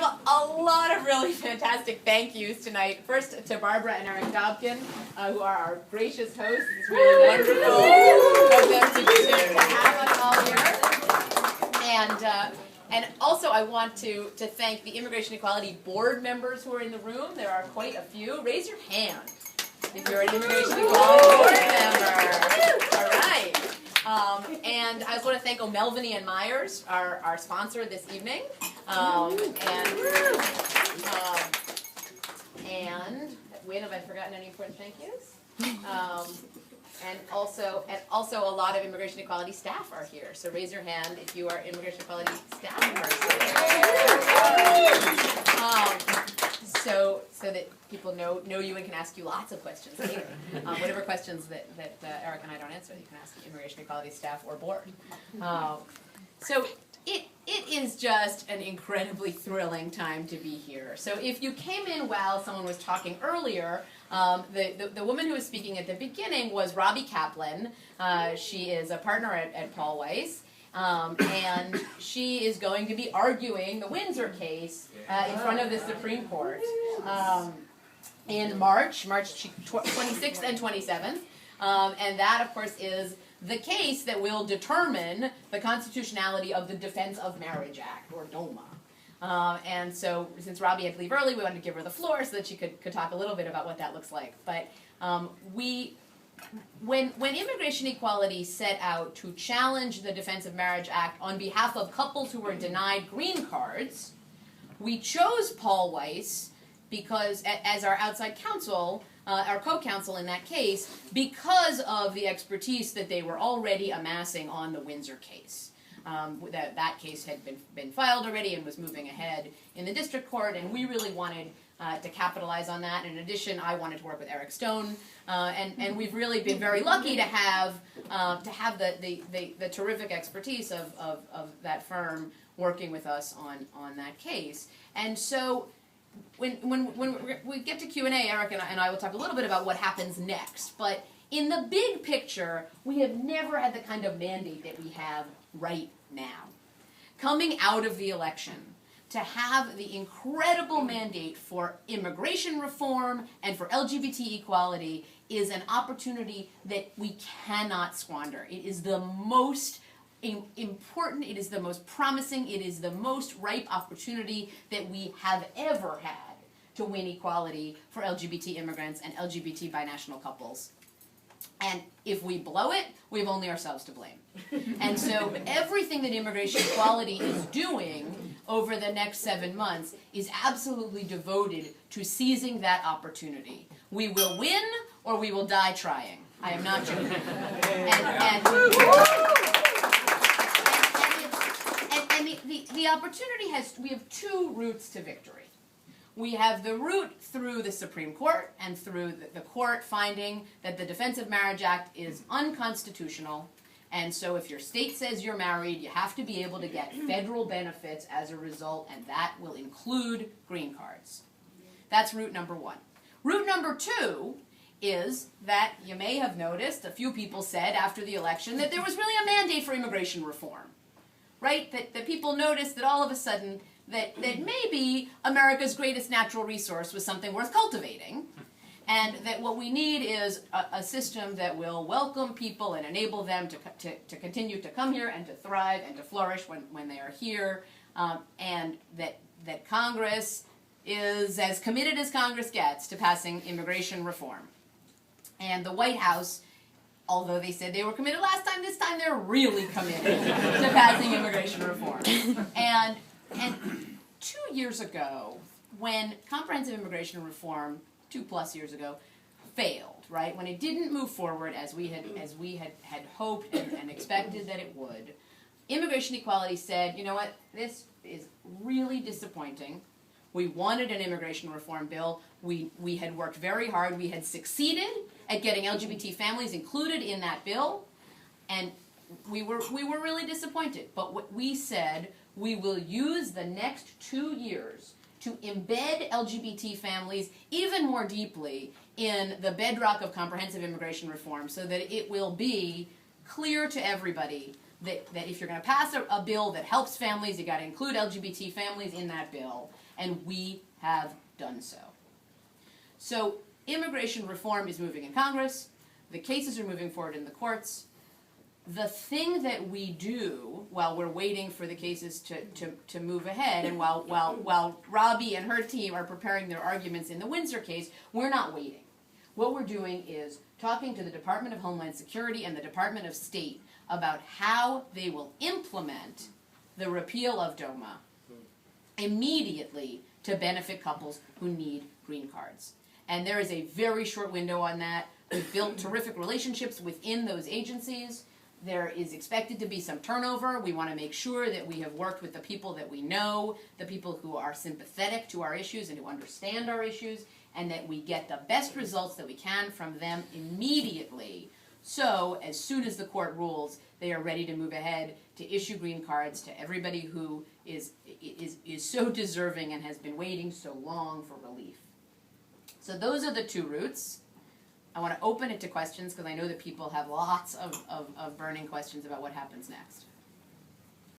have a lot of really fantastic thank yous tonight. First to Barbara and Eric Dobkin, who are our gracious hosts. It's really wonderful of them to have us all here. And also I want to thank the Immigration Equality Board members who are in the room. There are quite a few. Raise your hand if you're an Immigration Equality Board member. All right. And I just want to thank O'Melveny and Myers, our sponsor this evening. And wait, have I forgotten any important thank yous? And also a lot of Immigration Equality staff are here. So raise your hand if you are Immigration Equality staff members. So that people know you and can ask you lots of questions later. Whatever questions that Eric and I don't answer, you can ask the Immigration Equality staff or board. So it is just an incredibly thrilling time to be here. So if you came in while someone was talking earlier, the woman who was speaking at the beginning was Robbie Kaplan. She is a partner at Paul Weiss. And she is going to be arguing the Windsor case in front of the Supreme Court in March 26th and 27th. And that, of course, is the case that will determine the constitutionality of the Defense of Marriage Act, or DOMA. And so, since Robbie had to leave early, we wanted to give her the floor so that she could talk a little bit about what that looks like. But when Immigration Equality set out to challenge the Defense of Marriage Act on behalf of couples who were denied green cards, we chose Paul Weiss because, as our outside counsel, our co-counsel in that case, because of the expertise that they were already amassing on the Windsor case. That case had been filed already and was moving ahead in the district court, and we really wanted to capitalize on that. In addition, I wanted to work with Eric Stone, and we've really been very lucky to have the terrific expertise of that firm working with us on that case. And so when we get to Q&A, Eric and I will talk a little bit about what happens next. But in the big picture, we have never had the kind of mandate that we have right now. Coming out of the election, to have the incredible mandate for immigration reform and for LGBT equality is an opportunity that we cannot squander. It is the most important, it is the most promising, it is the most ripe opportunity that we have ever had to win equality for LGBT immigrants and LGBT binational couples. And if we blow it, we have only ourselves to blame. And so everything that Immigration Equality is doing over the next 7 months is absolutely devoted to seizing that opportunity. We will win or we will die trying. I am not joking. The opportunity we have two routes to victory. We have the route through the Supreme Court and through the court finding that the Defense of Marriage Act is unconstitutional, and so if your state says you're married, you have to be able to get federal benefits as a result, and that will include green cards. That's route number one. Route number two is that you may have noticed, a few people said after the election, that there was really a mandate for immigration reform. Right? That people noticed that all of a sudden that maybe America's greatest natural resource was something worth cultivating, and that what we need is a system that will welcome people and enable them to continue to come here and to thrive and to flourish when they are here, and that Congress is as committed as Congress gets to passing immigration reform. And the White House, although they said they were committed last time, this time they're really committed to passing immigration reform. And 2 years ago, when comprehensive immigration reform, 2+ years ago, failed, right? When it didn't move forward as we had hoped and expected that it would, Immigration Equality said, you know what, this is really disappointing. We wanted an immigration reform bill. We had worked very hard. We had succeeded at getting LGBT families included in that bill, and we were really disappointed. But what we said, we will use the next 2 years to embed LGBT families even more deeply in the bedrock of comprehensive immigration reform so that it will be clear to everybody that if you're going to pass a bill that helps families, you got to include LGBT families in that bill, and we have done so. So immigration reform is moving in Congress. The cases are moving forward in the courts. The thing that we do while we're waiting for the cases to move ahead, and while Robbie and her team are preparing their arguments in the Windsor case, we're not waiting. What we're doing is talking to the Department of Homeland Security and the Department of State about how they will implement the repeal of DOMA immediately to benefit couples who need green cards. And there is a very short window on that. We've built terrific relationships within those agencies. There is expected to be some turnover. We want to make sure that we have worked with the people that we know, the people who are sympathetic to our issues and who understand our issues, and that we get the best results that we can from them immediately. So, as soon as the court rules, they are ready to move ahead to issue green cards to everybody who is so deserving and has been waiting so long for relief. So those are the two routes. I want to open it to questions because I know that people have lots of burning questions about what happens next.